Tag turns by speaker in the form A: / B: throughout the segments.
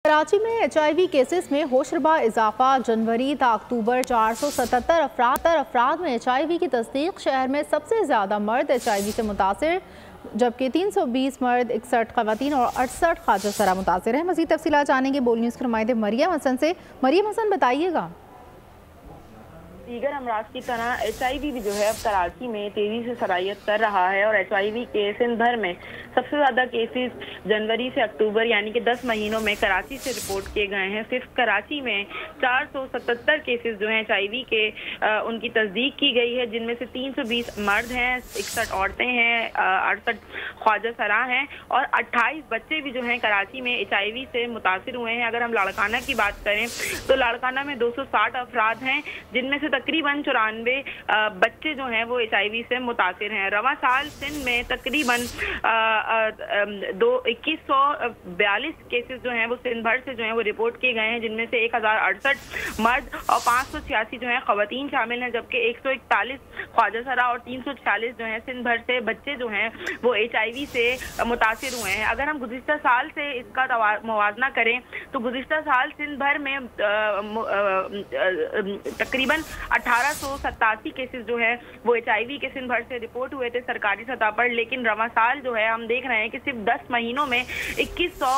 A: कराची में HIV cases में होशरबा इजाफा। जनवरी था अक्टूबर 477 अफराद में HIV की तस्दीक। शहर में सबसे ज़्यादा मर्द HIV से मुतासिर, जबकि 320 मर्द, 61 खवातीन और 68 खाजसरा मुतासिर हैं। मज़ीद तफसीलात जानेंगे बोल न्यूज़ के नुमाइंदे मरियम हसन से। मरियम हसन, बताइएगा।
B: दीगर अमराज की तरह HIV भी जो है अब कराची में तेजी से सरायत कर रहा है और HIV के सिंध भर में सबसे ज़्यादा केसेस जनवरी से अक्टूबर यानी कि 10 महीनों में कराची से रिपोर्ट किए गए हैं। सिर्फ कराची में 477 केसेस जो हैं HIV के उनकी तस्दीक की गई है, जिनमें से 320 मर्द हैं, 61 औरतें हैं, 68 ख्वाजा सरा हैं और 28 बच्चे भी जो हैं कराची में HIV से मुतासिर हुए हैं। अगर हम लाड़काना की बात करें तो लाड़काना में 260 अफराद हैं, जिनमें से तकरीबन 94 बच्चे जो हैं वो HIV से मुतासिर हैं। रवा साल सिंध में तकरीबन 2142 केसेस जो हैं वो सिंध भर से जो हैं वो रिपोर्ट किए गए हैं, जिनमें से 1068 मर्द और 586 जो हैं खवातीन शामिल हैं, जबकि 141 ख्वाजा सरा और 346 जो हैं सिंध भर से बच्चे जो हैं वो HIV से मुतासिर हुए हैं। अगर हम गुज़िश्ता साल से इसका मुवाजना करें तो गुज़िश्ता साल सिंध भर में तकरीबन 1887 केसेस जो है वो HIV के सिंध भर से रिपोर्ट हुए थे सरकारी सतह पर, लेकिन रवा साल जो है हम देख रहे हैं कि सिर्फ 10 महीनों में 2100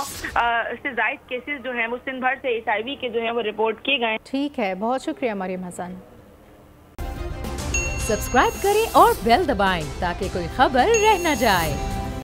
B: से ज़ायद केसेस जो हैं वो सिंध भर से HIV के जो है वो रिपोर्ट किए गए।
A: ठीक है, बहुत शुक्रिया मरियम हसन।
C: सब्सक्राइब करें और बेल दबाएं ताकि कोई खबर रह न जाए।